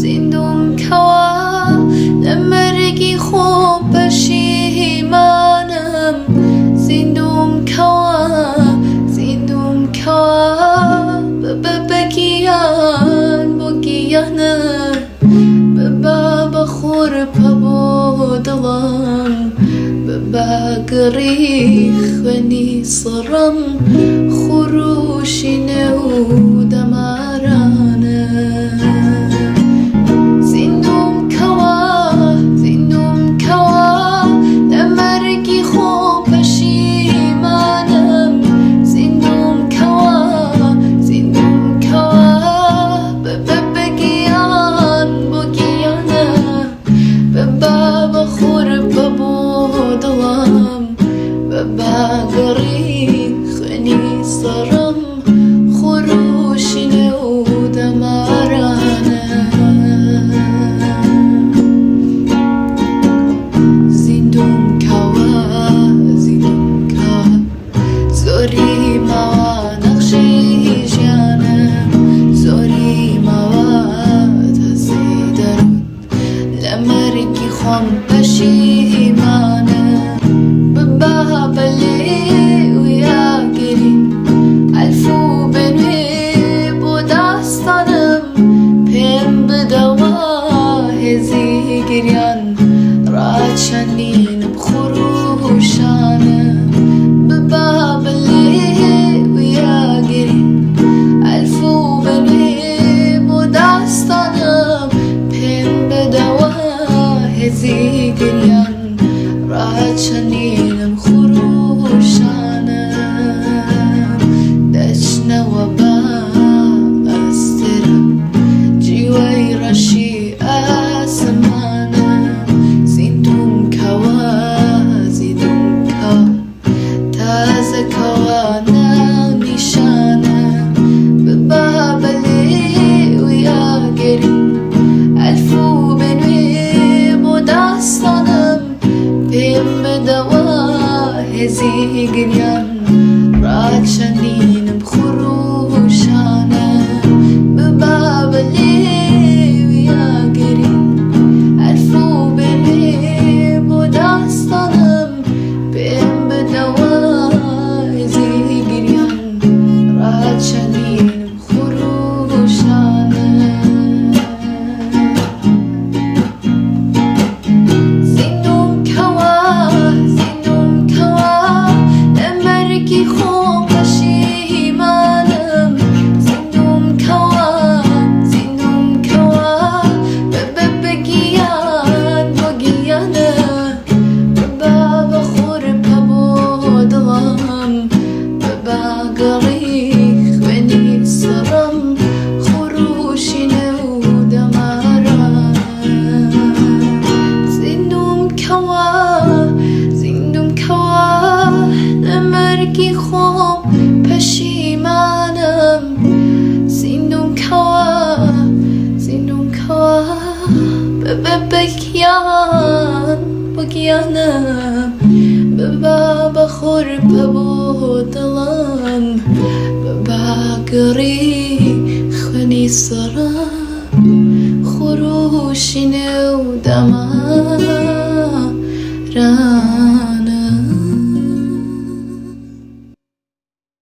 زیندووم کەوە لە مەرگی خۆم پەشیمانم زیندووم کەوە بە گیان بۆ گیانم ببا بە خورپە بۆ دڵم ببا گەڕی خوێنی سڕم خرۆشی نێو دەمارانم زیندووم کەوە لە مەرگی خۆم پەشیمانم زیندووم کەوە بە گیان بۆ گیانم ببا بە خورپە بۆ دڵم ببا گەڕی خوێنی سڕم خرۆشی نێو دەمارانم زیندووم کەوە زۆری ماوە نەخشەی ژیانم زۆری ماوە تاسەی دەروون لە مەرگی خۆم پەشیمانم ببا بەلێو یاگرین ئەلفو بنوێ بۆ داستانم پێم بدەوە هێزی گریان ڕاچەندینم خروشانم ببا بەلێو یاگرین ئەلفو بنوێ بۆ داستانم پێم بدەوە هێزی گریان ڕاچەندینم خروشانم دەچنەوە بە ئەسترم جیوەی ڕەشی ئاسمانم زیندووم کەوە تازەکەوە ناو نیشانم ببا بەلێو یاگرین ئەلفو بنوێ بۆ داستانم پێم بدەوە هێزی گریان ڕاچەندینم خروشانم ببا بەلێو یاگرین ئەلفو بنوێ بۆ داستانم پێم بدەوە هێزی گریان ڕاچەندینم خروشانم زیندووم کەوە لە مەرگی خۆم پەشیمانم زیندووم کەوە بە گیان بۆ گیانم ببا بە خورپە بۆ دڵم ببا گەڕی خوێنی سڕم خرۆشی نێو دەمارانم زیندووم کەوە لە مەرگی خۆم پەشیمانم زیندووم کەوە بە گیان بۆ گیانم ببا بە خورپە بۆ دڵم ببا گەڕی خوێنی سڕم خرۆشی نێو دەمارانم